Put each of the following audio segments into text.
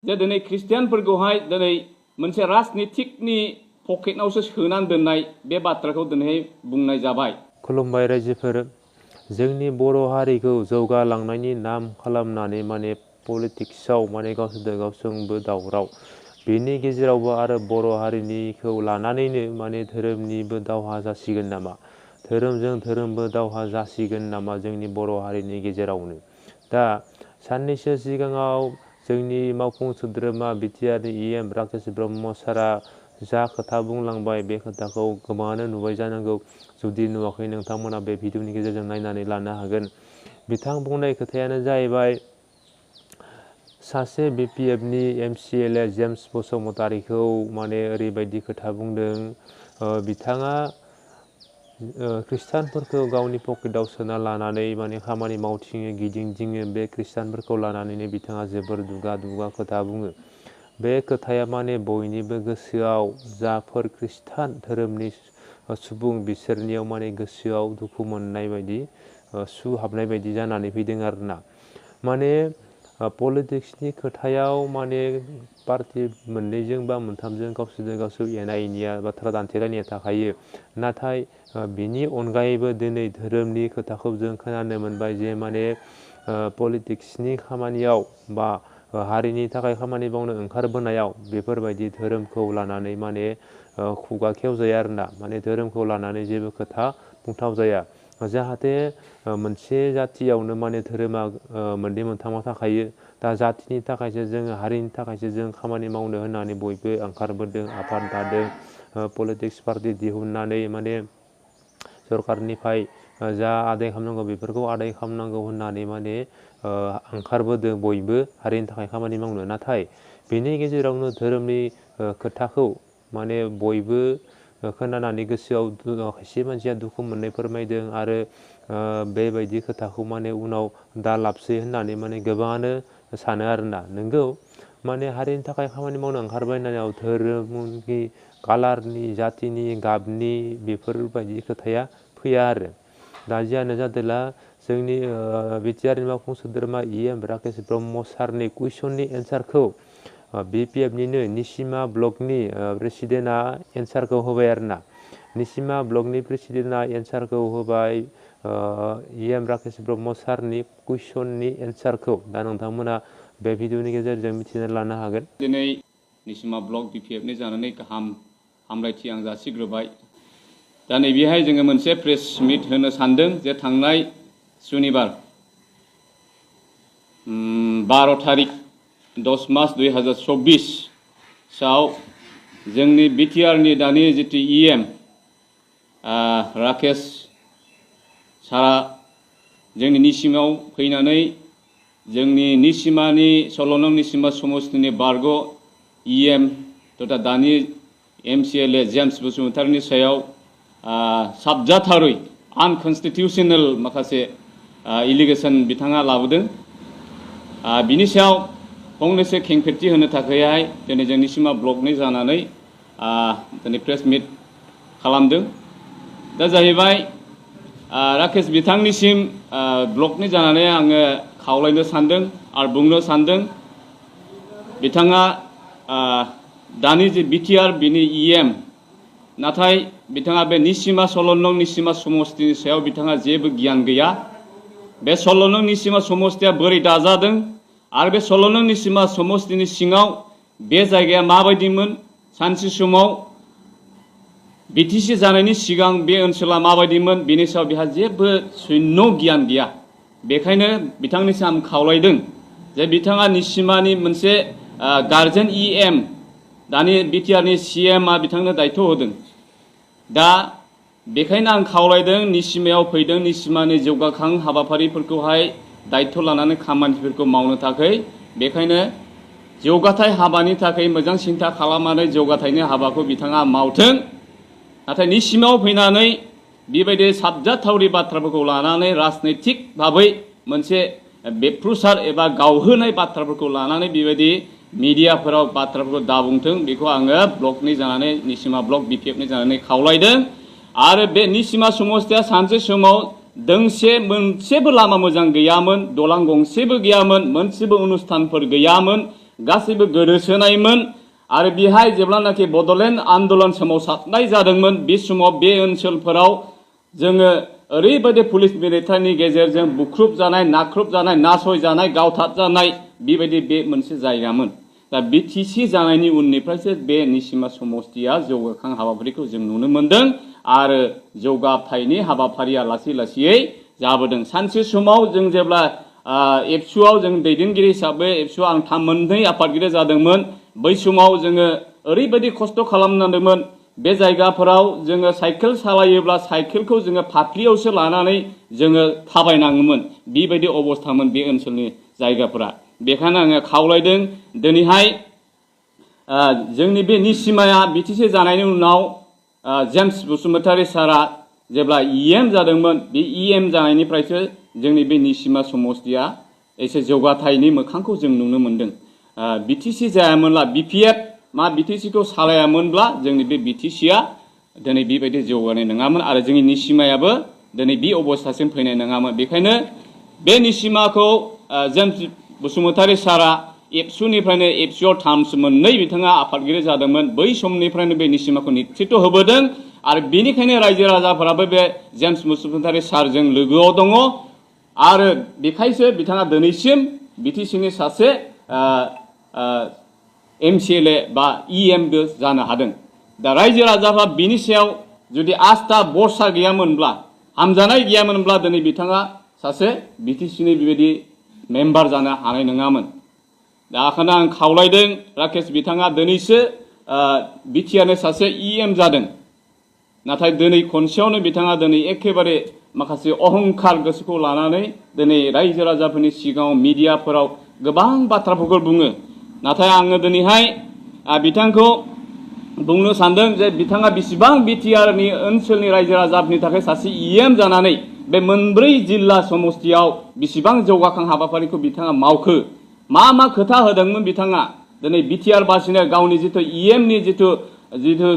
जे दिनै ख्रिस्टियानफोरखौहाय दिनै मोनसे राजनितिकनि पकेटावसो सोनानै दोननाय बे बाथ्राखौ दिनै बुंनाय जाबाय। खुलुमबाय रायजोफोर, जोंनि बर' हारिखौ जौगालांनायनि नाम खालामनानै माने पलिटिक्सआव माने गावसोरबो दावराव, बेनि गेजेरावबो आरो बर' हारिनिखौ लानानैनो माने धोरोमनिबो दावहा जासिगोन नामा, धोरोमजों धोरोमबो दावहा जासिगोन नामा जोंनि बर' हारिनि गेजेरावनो। दा साननैसो सिगाङाव जोंनि मावफुं सोद्रोमा बिटिआरनि EM राकेश ब्रह्म सारा जा खोथा बुंलांबाय बे खोथाखौ गोबाङानो नुबाय जानांगौ। जुदि नुवाखै नोंथांमोना बे भिडिअनि गेजेरजों नायनानै लानो हागोन। बिथां बुंनाय खोथायानो जाहैबाय सासे BPFनि MCLA जेम्स बसुमतारीखौ माने ओरैबायदि खोथा बुंदों, बिथाङा ख्रिस्टानफोरखौ गावनि पकेटाव सोना लानानै माने खामानि मावथिङो, गिदिंथिङो। बे ख्रिस्टानफोरखौ लानानैनो बिथाङा जोबोर दुगा खोथा बुङो। बे खोथाया माने बयनिबो गोसोआव, जाफोर ख्रिस्टान धोरोमनि सुबुं बिसोरनियाव माने गोसोआव दुखु मोननाय बायदि, सु हाबनाय बायदि जानानै फैदों आरोना। माने पलिटिक्सनि खोथायाव माने पार्टि मोननैजों बा मोनथामजों गावसोर एना एनिया बाथ्रा दान्थेलायनाया थाखायो। नाथाय बिनि अनगायैबो दिनै धोरोमनि खोथाखौ जों खोनानो मोनबाय जे माने पलिटिक्सनि खामानियाव बा हारिनि थाखाय खामानि मावनो ओंखारबोनायाव बेफोरबायदि धोरोमखौ लानानै माने खुगा खेवजाया आरोना। माने धोरोमखौ लानानै जेबो खोथा बुंथाव जाया। जाहाथे मोनसे जाथियावनो माने धोरोमा मोननै मोनथामाव थाखायो। दा जाथिनि थाखायसो जोङो, हारिनि थाखायसो जों खामानि मावनो होननानै बयबो ओंखारबोदों, आफाद दादों, पलिटिक्स पार्टि दिहुननानै माने सरकारनिफ्राय जा आदाय खालामनांगौ बेफोरखौ आदाय खालामनांगौ होननानै माने ओंखारबोदों बयबो हारिनि थाखाय खामानि मावनो। नाथाय बेनि गेजेरावनो धोरोमनि खोथाखौ माने बयबो खोनानानै गोसोआव खायसे मानसिया दुखु मोननाय फोरमायदों आरो बेबायदि खोथाखौ माने उनाव दा लाबसै होननानै माने गोबाङानो सानो आरोना। नोंगौ, माने हारिनि थाखाय खामानि मावनो ओंखारबायनायाव धोरोमनि, कालारनि, जातिनि, गाबनि बेफोरबायदि खोथाया फैया आरो। दा जियानो जादोला जोंनि बिटिआरनि मावफुं सोद्रोमा EM राकेश ब्रह्म सारनि कुइसननि एन्सारखौ BPFनिनो निसिमा ब्लकनि प्रेसिडेन्टआ एन्सारखौ होबाय आरोना। निसिमा ब्लकनि प्रेसिडेन्टआ एन्सारखौ होबाय EM राकेश ब्रह्म सारनि कुइसननि एन्सारखौ। दा नोंथांमोना बे भिडिअनि गेजेरजों मिथिना लानो हागोन। दिनै निसिमा ब्लक BPFनि जानानै गाहाम हामलायथि आं जासिग्रोबाय। दा नैबेहाय जोङो मोनसे प्रेस मिट होनो सानदों जे थांनाय सुनिबार 12 तारिख 10 मार्च 2024 आव जोंनि बिटिआरनि दानि जितु EM राकेश सारा जोंनि निसिमाव फैनानै जोंनि निसिमानि 16 नं निसिमा समस्तिनि बारग' EM तथा दानि MCLA जेम्स बसुमतारीनि सायाव साबजाथारै आनकनस्टिटिउसनेल माखासे एलिगेसन बिथाङा लाबोदों। बिनि सायाव फंनैसो खेंफेरथि होनो थाखायहाय दिनै जों निसिमा ब्लकनि जानानै दिनै प्रेस मिट खालामदों। दा जाहैबाय राकेश बिथांनिसिम ब्लकनि जानानै आङो खावलायनो सानदों आरो बुंनो सानदों, बिथाङा दानि जे बिटिआर बिनि EM, नाथाय बिथाङा बे निसिमा 16 नं निसिमा समस्तिनि सायाव बिथाङा जेबो गियान गैया। बे 16 नं निसिमा समस्तिया बोरै दाजादों आरो बे 16 नं निसिमा समस्तिनि सिङाव बे जायगाया माबायदिमोन, सानसे समाव BTC जानायनि सिगां बे ओनसोला माबायदिमोन, बेनि सायाव बिहा जेबो शून्य गियान गैया। बेखायनो बिथांनिसिम आं खावलायदों जे बिथाङा निसिमानि मोनसे गार्जेन EM, दानि बिटिआरनि CMआ बिथांनो दायथ' होदों। दा बेखायनो आं खावलायदों निसिमायाव फैदों, निसिमानि जौगाखां हाबाफारिफोरखौहाय दायथ' लानानै खामानिफोरखौ मावनो थाखाय। बेखायनो जौगाथाय हाबानि थाखाय मोजां सिन्था खालामनानै जौगाथायनि हाबाखौ बिथाङा मावथों। नाथाय निसिमायाव फैनानै बेबायदि साबजाथावरि बाथ्राफोरखौ लानानै राजनैतिक भाबै मोनसे बेफ्रुसार एबा गावहोनाय बाथ्राफोरखौ लानानै बेबायदि मिडियाफोराव बाथ्राफोरखौ दाबुंथों, बेखौ आङो ब्लकनि जानानै निसिमा ब्लक BPFनि जानानै खावलायदों। आरो बे निसिमा समस्तिया सानसे समाव मोनसेबो लामा मोजां गैयामोन, दलां गंसेबो गैयामोन, मोनसेबो अनुस्थानफोर गैयामोन। गासैबो गोदोसोनायमोन आरो बेहाय जेब्लानाखि बड'लेण्ड आन्दलन सोमावसारनाय जादोंमोन बे समाव बे ओनसोलफोराव जोङो ओरैबायदि पुलिस मिलिटारिनि गेजेरजों बुख्रुब जानाय नाख्रुब जानाय नासय जानाय गावथार जानाय बेबायदि बे मोनसे जायगामोन दा बिटिसि जानायनि उननिफ्रायसो बे निसिमा समष्टिया जौगाखां हाबाफारिखौ जों नुनो मोनदों आरो जौगाथायनि हाबाफारिया लासै लासैयै जाबोदों सानसे समाव जों जेब्ला एबसुआव जों दैदेनगिरि हिसाबै एबसुआव आं मोननै आफादगिरि जादोंमोन बै समाव जोङो ओरैबायदि खस्थ' खालामनांदोंमोन बे जायगाफोराव जोङो साइकेल सालायोब्ला साइकेलखौ जोङो फाफ्लियावसो लानानै जोङो थाबायनाङोमोन बेबायदि अबस्थामोन बे ओनसोलनि जायगाफोरा बेखायनो आङो खावलायदों दिनैहाय जोंनि बे निसिमाया बिटिसि जानायनि उनाव जेम्स बसुमतारी सारा जेब्ला इएम जादोंमोन बे इएम जानायनिफ्रायसो जोंनि बे निसिमा समष्टिया एसे जौगाथायनि मोखांखौ जों नुनो मोनदों बिटिसि जायामोनब्ला बिपिएफ मा बिटिसिखौ सालायामोनब्ला जोंनि बे बिटिसिया दिनै बेबायदि जौगानाय नङामोन आरो जोंनि निसिमायाबो दिनै बे अबस्थासिम फैनाय नङामोन बेखायनो बे निसिमाखौ जेम्स बसुमतारी सारा एबसुनिफ्रायनो एबसुआव मोननै बिथाङा आफादगिरि जादोंमोन बै समनिफ्रायनो बे निसिमाखौ निश्चित होबोदों आरो बेनिखायनो रायजो राजाफोराबो बे जेम्स बसुमतारी सारजों लोगोआव दङ आरो बेखायसो बिथाङा दिनैसिम बिटिसिनि सासे MCLA बा EMबो जानो हादों दा रायजो राजाफ्रा बिनि सायाव जुदि आस्था भरसा गैयामोनब्ला हामजानाय गैयामोनब्ला दिनै बिथाङा सासे बिटिसिनि बेबायदि मेम्बार जानो हानाय नङामोन दा ओंखायनो आं खावलायदों राकेश बिथाङा दिनैसो बिटिआरनि सासे EM जादों नाथाय दिनै खनसेयावनो बिथाङा दिनै एखेबारे माखासे अहंखार गोसोखौ लानानै दिनै रायजो राजाफोरनि सिगाङाव मिडियाफोराव गोबां बाथ्राफोरखौ बुङो नाथाय आङो दिनैहाय बिथांखौ बुंनो सानदों जे बिथाङा बेसेबां बिटिआरनि ओनसोलनि रायजो राजाफोरनि थाखाय सासे EM जानानै बे मोनब्रै जिल्ला समष्टियाव बेसेबां जौगाखां हाबाफारिखौ बिथाङा मावखो मा खोथा होदोंमोन बिथाङा दिनै बिटिआर बासिनो गावनि जिथु EMनि जिथु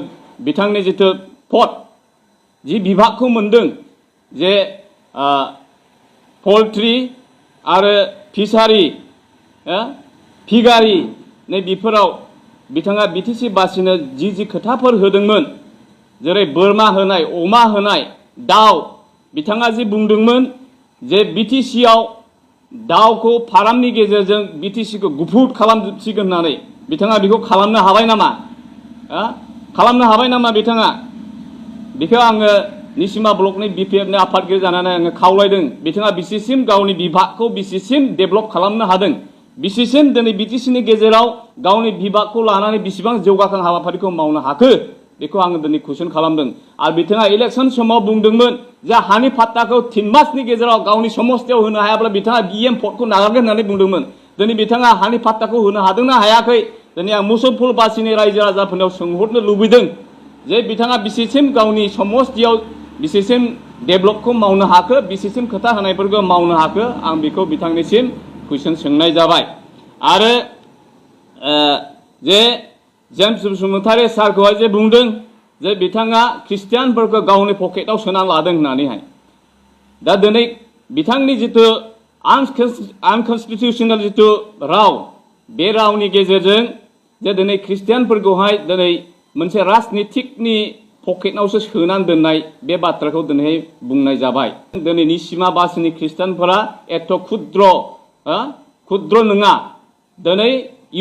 बिथांनि जिथु पद जि बिभागखौ मोनदों जे पल्ट्रि आरो फिसारि फिगारि नै बेफोराव बिथाङा बिटिसि बासिनो जि खोथाफोर होदोंमोन जेरै बोरमा होनाय अमा होनाय दाउ बिथाङा जि बुंदोंमोन जे बिटिसिआव दाउखौ फार्मनि गेजेरजों बिटिसिखौ गुफुर खालामसिगोन होननानै बिथाङा बेखौ खालामनो हाबाय नामा खालामनो हाबाय नामा बिथाङा बेखौ आङो निसिमा ब्लकनि बिपिएफनि आफादगिरि जानानै आङो खावलायदों बिथाङा बेसेसिम गावनि बिभागखौ बेसेसिम डेभेलप खालामनो हादों बेसेसिम दिनै बिटिसिनि गेजेराव गावनि बिभागखौ लानानै बेसेबां जौगाखां हाबाफारिखौ मावनो हाखो बेखौ आङो दिनै कुइसन खालामदों आरो बिथाङा इलेक्सन समाव बुंदोंमोन जे हानि फाट्टाखौ 3 मासनि गेजेराव गावनि समष्टियाव होनो हायाब्ला बिथाङा EM पदखौ नागारगोन होननानै बुंदोंमोन दिनै बिथाङा हानि फाट्टाखौ होनो हादोंना हायाखै दिनै आं मुसलपुरबासिनि रायजो राजाफोरनाव सोंहरनो लुबैदों जे बिथाङा बेसेसिम गावनि समष्टियाव बेसेसिम डेभेलपखौ मावनो हाखो बेसेसिम खोथा होनायफोरखौ मावनो हाखो आं बेखौ बिथांनिसिम कुइसन सोंनाय जाबाय आरो जे जेम्स बसुमतारी सारखौहाय जे बुंदों जे बिथाङा ख्रिस्टियानफोरखौ गावनि पकेटाव सोना लादों होननानैहाय दा दिनै बिथांनि जिथु आनकन्स्टिटिउसनेल जिथु राव बे रावनि गेजेरजों जे दिनै ख्रिस्टियानफोरखौहाय दिनै मोनसे राजनितिकनि पकेटावसो सोनानै दोननाय बे बाथ्राखौ दिनैहाय बुंनाय जाबाय दिनै निसिमा बासिनि ख्रिस्टियानफोरा एथ' क्षुद्र नङा दिनै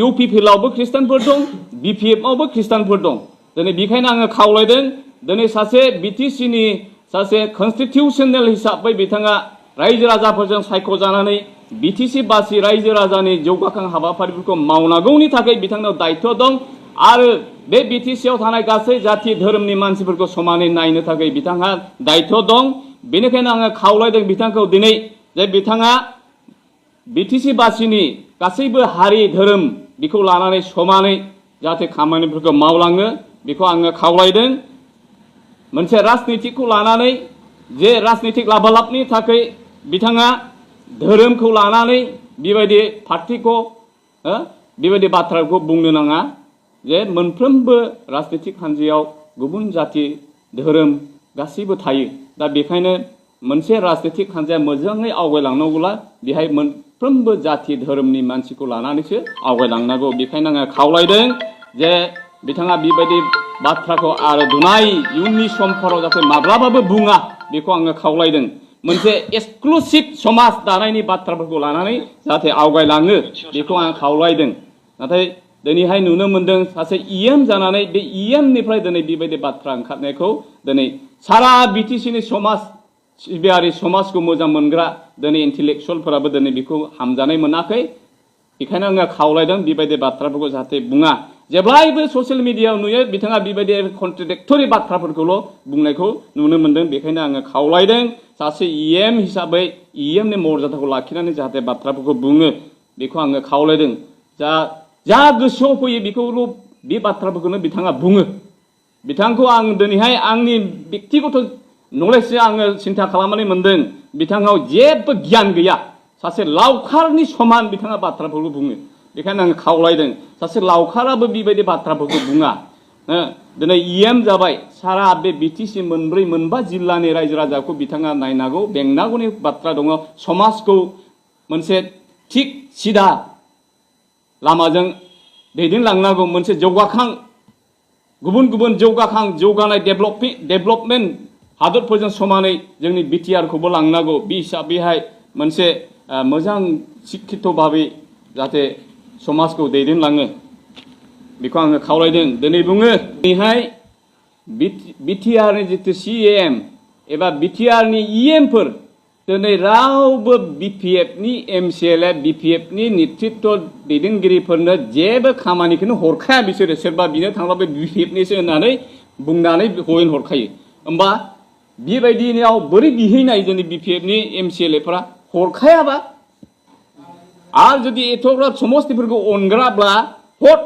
UPPLआवबो ख्रिस्टानफोर दं BPFआवबो ख्रिस्टानफोर दं दिनै बेखायनो आङो खावलायदों दिनै सासे बिटिसिनि सासे कन्स्टिटिउसनेल हिसाबै बिथाङा रायजो राजाफोरजों सायख'जानानै बिटिसि बासि रायजो राजानि जौगाखां हाबाफारिफोरखौ मावनांगौनि थाखाय बिथांनाव दायित्व दं आरो बे बिटिसिआव थानाय गासै जाथि धोरोमनि मानसिफोरखौ समानै नायनो थाखाय बिथांहा दायित्व दं बेनिखायनो आङो खावलायदों बिथांखौ दिनै जे बिथाङा बिटिसि बासिनि गासैबो हारि धोरोम बेखौ लानानै समानै जाहाथे खामानिफोरखौ मावलाङो बेखौ आङो खावलायदों मोनसे राजनितिकखौ लानानै जे राजनितिक लाभालाभनि थाखाय बिथाङा धोरोमखौ लानानै बेबायदि पार्टिखौ बेबायदि बाथ्राखौ बुंनो नाङा जे मोनफ्रोमबो राजनितिक हान्जायाव गुबुन जाति धोरोम गासैबो थायो दा बेखायनो मोनसे राजनीतिक हान्जाया मोजाङै आवगायलांनांगौब्ला बेहाय मोनफ्रोमबो जाथि धोरोमनि मानसिखौ लानानैसो आवगायलांनांगौ। बेखायनो आङो खावलायदों जे बिथाङा बेबायदि बाथ्राखौ आरो दुनाय इयुननि समफोराव जाहाथे माब्लाबाबो बुङा बेखौ आङो खावलायदों। मोनसे एक्सक्लुसिभ समाज दानायनि बाथ्राफोरखौ लानानै जाहाथे आवगायलाङो बेखौ आं खावलायदों। नाथाय दिनैहाय नुनो मोन्दों सासे इएम जानानै बे इएमनिफ्राय दिनै बेबायदि बाथ्रा ओंखारनायखौ दिनै सारा बिटिसिनि समाज सिबियारि समाजखौ मोजां मोनग्रा दिनै इन्टेलेक्सुवेलफोराबो दिनै बेखौ हामजानाय मोनाखै। बेखायनो आङो खावलायदों बेबायदि बाथ्राफोरखौ जाहाथे बुङा। जेब्लायबो ससियेल मिडियायाव नुयो बिथाङा बेबायदि कन्ट्राडिक्टरि बाथ्राफोरखौल' बुंनायखौ नुनो मोन्दों। बेखायनो आङो खावलायदों सासे इएम हिसाबै इएमनि मर्यादाखौ लाखिनानै जाहाथे बाथ्राफोरखौ बुङो बेखौ आङो खावलायदों। जा गोसोआव फैयो बेखौल' बे बाथ्राफोरखौनो बिथाङा बुङो। बिथांखौ आं दिनैहाय आंनि बेक्तिगत नलेजजों आङो सिन्था खालामनानै मोन्दों बिथांनाव जेबो गियान गैया। सासे लावखारनि समान बिथाङा बाथ्राफोरखौ बुङो। बेखायनो आं खावलायदों सासे लावखाराबो बेबायदि बाथ्राफोरखौ बुङा। दिनै इएम जाबाय सारा बे बिटिसि मोनब्रै मोनबा जिल्लानि रायजो राजाखौ बिथाङा नायनांगौ बेंनांगौनि बाथ्रा दङ। समाजखौ मोनसे थिग सिदा लामाजों दैदेनलांनांगौ। मोनसे जौगाखां गुबुन गुबुन जौगानाय डेभेलपमेन्ट हादरफोरजों समानै जोंनि बिटिआरखौबो लांनांगौ। बे हिसाबैहाय मोनसे मोजां शिक्षित भाबै जाहाथे समाजखौ दैदेनलाङो बेखौ आङो खावलायदों। दिनै बुङो दिनैहाय बिटिआरनि जितु सिएम एबा बिटिआरनि इएमफोर दिनै रावबो बिपिएफनि MCLA बिपिएफनि नेतृत्व दैदेनगिरिफोरनो जेबो खामानिखौनो हरखाया। बिसोरो सोरबा बिनो थांब्ला बे बिपिएफनिसो होननानै बुंनानै हरखायो। होमबा बेबायदियाव बोरै बिहैनाय जोंनि बिपिएफनि MCLAफोरा हरखायाबा आरो जुदि एथ'ग्राब समस्तिफोरखौ अनग्राब्ला हर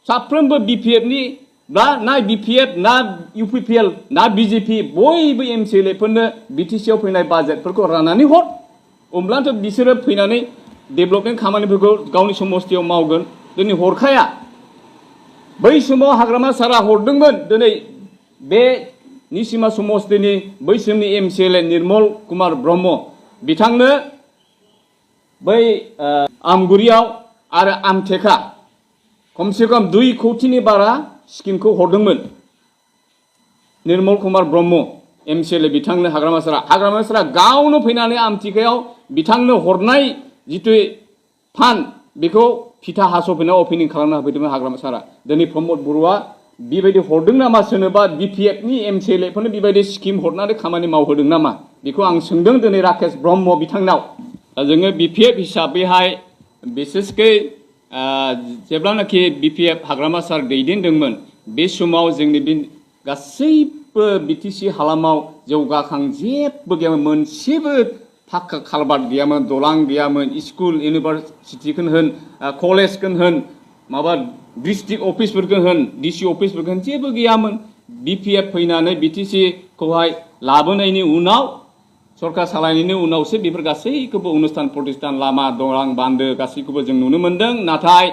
साफ्रोमबो बिपिएफनि ना बिपिएफ ना इउपिपिएल ना बिजेपि बयबो MCLAफोरनो बिटिसिआव फैनाय बाजेटफोरखौ राननानै हर। अब्लाथ' बिसोरो फैनानै डेभेलपमेन्ट खामानिफोरखौ गावनि समस्तियाव मावगोन। दिनै हरखाया। बै समाव हाग्रामा सारा हरदोंमोन। दिनै बे निसिमा समस्तिनि बै समनि MCLA निर्मल कुमार ब्रह्म बिथांनो बै आमगुरियाव आरो आमथेखा खमसे खम 2 कौटिनि बारा स्किमखौ हरदोंमोन निर्मल कुमार ब्रह्म MCLA बिथांनो हाग्रामा सारा गावनो फैनानै आमथिखायाव बिथांनो हरनाय जितु फान्ड बेखौ फिथा हास'फैना अपेनिं खालामना होफैदोंमोन हाग्रामा सारा। दिनै प्रमद बर'आ बेबायदि हरदों नामा सोरनोबा बिपिएफनि MCLAफोरनो बेबायदि स्किम हरनानै खामानि मावहोदों नामा बेखौ आं सोंदों दिनै राकेश ब्रह्म बिथांनाव। जोङो बिपिएफ हिसाबैहाय बिसेसकै जेब्लानाखि बिपिएफ हाग्रामा सार दैदेनदोंमोन बे समाव जोंनि बे गासैबो बिटिसि हालामाव जौगाखां जेबो गैयामोन। मोनसेबो फाक्का कालभार्ट गैयामोन, दलां गैयामोन, स्कुल इउनिभारसिटिखौनो होन कलेजखौनो होन माबा डिस्ट्रिक्ट अफिसफोरखौ होन डिसि अफिसफोरखौ होन जेबो गैयामोन। बिपिएफ फैनानै बिटिसिखौहाय लाबोनायनि उनाव सरकार सालायनायनि उनावसो बेफोर गासैखौबो अनुस्थान प्रतिष्ठान लामा दलां बान्दो गासैखौबो जों नुनो मोन्दों। नाथाय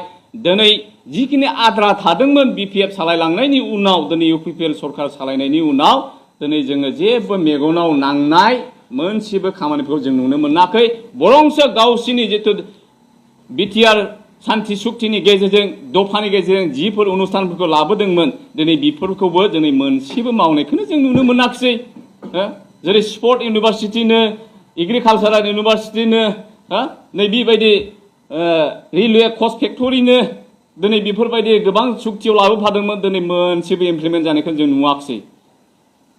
दिनै जिखिनि आद्रा थादोंमोन बिपिएफ सालायलांनायनि उनाव दिनै इउपिपिएल सरकार सालायनायनि उनाव दिनै जोङो जेबो मेगनाव नांनाय मोनसेबो खामानिफोरखौ जों नुनो मोनाखै। बरंसो गावसिनि जितु बिटिआर सान्थि सुक्तिनि गेजेरजों दफानि गेजेरजों जिफोर अनुस्थानफोरखौ लाबोदोंमोन दिनै बेफोरखौबो दिनै मोनसेबो मावनायखौनो जों नुनो मोनाखिसै। जेरै स्पर्ट इउनिभारसिटिनो एग्रिकालसारेल इउनिभारसिटिनो नै बेबायदि रेलवे कच फेक्टरिनो दिनै बेफोरबायदि गोबां सुक्तियाव लाबोफादोंमोन दिनै मोनसेबो इमप्लिमेन्ट जानायखौ जों नुवाखिसै।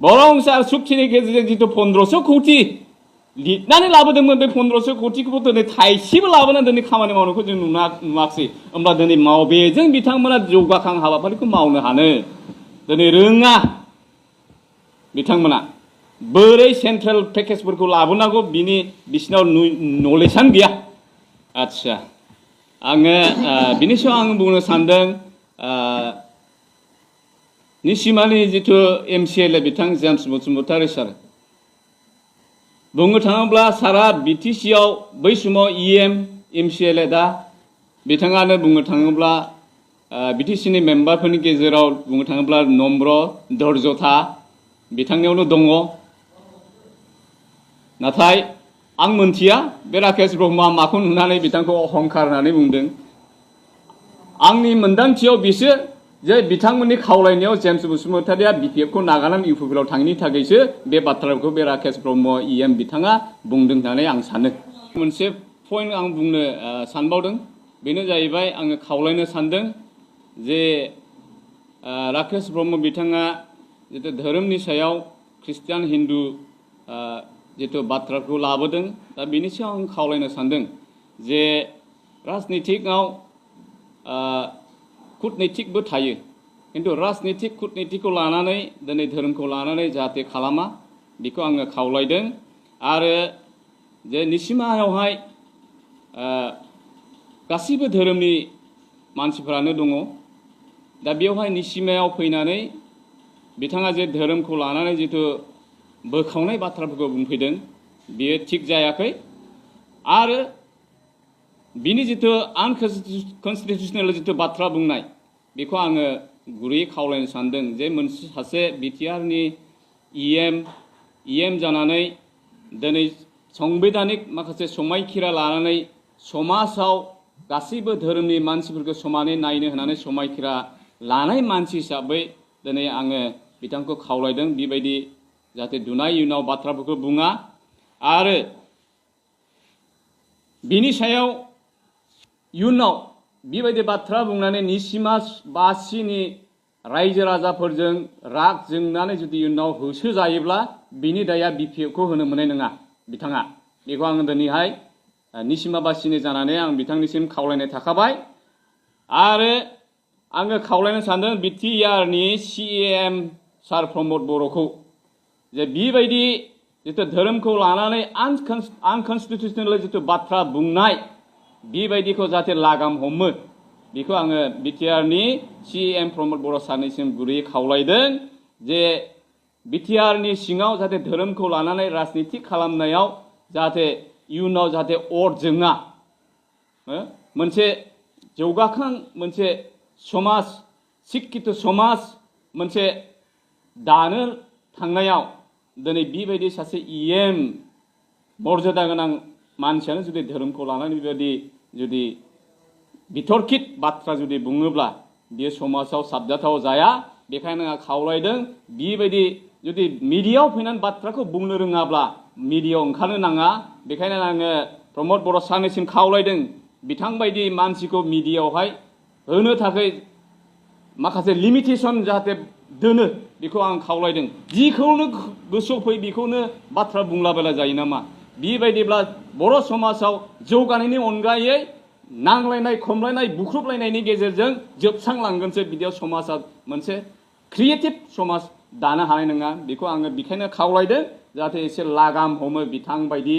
बरंसो सुक्तिनि गेजेरजों जितु 1500 कौटि लिरनानै लाबोदोंमोन बे 1500 कौटिखौबो दिनै थाइसेबो लाबोनानै दिनै खामानि मावनायखौ जों नुवाखिसै। होमब्ला दिनै बेजों बिथांमोना जौगाखां हाबाफारिखौ मावनो हानो दिनै रोङा बिथांमोना। बोरै सेन्ट्रेल पेकेजफोरखौ लाबोनांगौ बिसिनाव नलेजआनो गैया। आदसा आङो बिनि सायाव आं बुंनो सानदों निसिमानि जितु MCLA बिथां जेम्स बसुमतारी सार बुंनो थाङोब्ला सारा बिटिसिआव बै समाव EM MCLA दा बिथाङानो बुंनो थाङोब्ला बिटिसिनि मेम्बारफोरनि गेजेराव बुंनो थाङोब्ला नम्र धैर्यथा बिथांनियावनो दङ। नाथाय आं मोनथिया बे राकेश ब्रह्मआ माखौ नुनानै बिथांखौ अहंकार होननानै बुंदों। आंनि मोनदांथियाव बिसोर जे बिथांमोननि खावलायनायाव जेम्स बसुमतारीया बिपिएफखौ नागारनानै इउपिपिएलआव थाङिनि थाखायसो बे बाथ्राखौ बे राकेश ब्रह्म इएम बिथाङा बुंदों होननानै आं सानो। मोनसे पइन्ट आं बुंनो सानबावदों, बेनो जाहैबाय आङो खावलायनो सानदों जे राकेश ब्रह्म बिथाङा जितु धोरोमनि सायाव ख्रिस्टियान हिन्दु जितु बाथ्राखौ लाबोदों, दा बेनि सायाव आं खावलायनो सानदों जे राजनितिकआव कुटनैतिकबो थायो, किन्तु राजनितिक कुटनैतिकखौ लानानै दिनै धोरोमखौ लानानै जाहाथे खालामा बेखौ आङो खावलायदों। आरो जे निसिमायावहाय गासैबो धोरोमनि मानसिफोरानो दङ, दा बेवहाय निसिमायाव फैनानै बिथाङा जे धोरोमखौ लानानै जितु बोखावनाय बाथ्राफोरखौ बुंफैदों बेयो थिग जायाखै। आरो बिनि जितु आनकन्स्टिटिउसनेल जितु बाथ्रा बुंनाय बेखौ आङो गुरैयै खावलायनो सानदों जे मोनसे सासे बिटिआरनि इएम जानानै दिनै संबिधानिक माखासे समायखिरा लानानै समाजाव गासैबो धोरोमनि मानसिफोरखौ समानै नायनो होनानै समायखिरा लानाय मानसि हिसाबै दिनै आङो बिथांखौ खावलायदों बेबायदि जाहाथे दुनाय इयुनाव बाथ्राफोरखौ बुङा। आरो बिनि सायाव इयुनाव बेबायदि बाथ्रा बुंनानै निसिमा बासिनि रायजो राजाफोरजों राग जोंनानै जुदि इयुनाव होसो जायोब्ला बिनि दाया बिपिएफखौ होनो मोननाय नङा बिथाङा। बेखौ आङो दिनैहाय निसिमा बासिनि जानानै आं बिथांनिसिम खावलायनाय थाखाबाय। आरो आङो खावलायनो सानदों बिटिआरनि सिएम सार प्रमद बर'खौ जे बेबायदि जितु धोरोमखौ लानानै आनकन्स्टिटिउसनेल जितु बाथ्रा बुंनाय बेबायदिखौ जाहाथे लागाम हमो बेखौ आङो बिटिआरनि सिएम प्रमद बर' सारनिसिम गुरैयै खावलायदों जे बिटिआरनि सिङाव जाहाथे धोरोमखौ लानानै राजनिति खालामनायाव जाहाथे इयुनाव जाहाथे अर जोङा, मोनसे जौगाखां मोनसे समाज शिक्षित समाज मोनसे दानो थांनायाव दिनै बेबायदि सासे इएम मर्यादा गोनां मानसियानो जुदि धोरोमखौ लानानै बेबायदि जुदि बितर्कित बाथ्रा जुदि बुङोब्ला बियो समाजाव साबजाथाव जाया। बेखायनो आं खावलायदों बेबायदि जुदि मिडियायाव फैनानै बाथ्राखौ बुंनो रोङाब्ला मिडियायाव ओंखारनो नाङा। बेखायनो आङो प्रमद बर' सारनिसिम खावलायदों बिथांबायदि मानसिखौ मिडियायावहाय होनो थाखाय माखासे लिमिटेसन जाहाथे दोनो बेखौ आं खावलायदों। जिखौनो गोसोआव फै बेखौनो बाथ्रा बुंलाबायला जायो नामा? बेबायदिब्ला बर' समाजाव जौगानायनि अनगायै नांलायनाय खमलायनाय बुख्रुबलायनायनि गेजेरजों जोबस्रांलांगोनसो। बिदियाव समाजा मोनसे क्रिएटिभ समाज दानो हानाय नङा। बेखौ आङो बेखायनो खावलायदों जाहाथे एसे लागाम हमो बिथां बायदि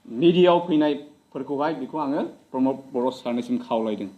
मिडियायाव फैनायफोरखौहाय। बेखौ आङो प्रमद बर' सारनिसिम खावलायदों।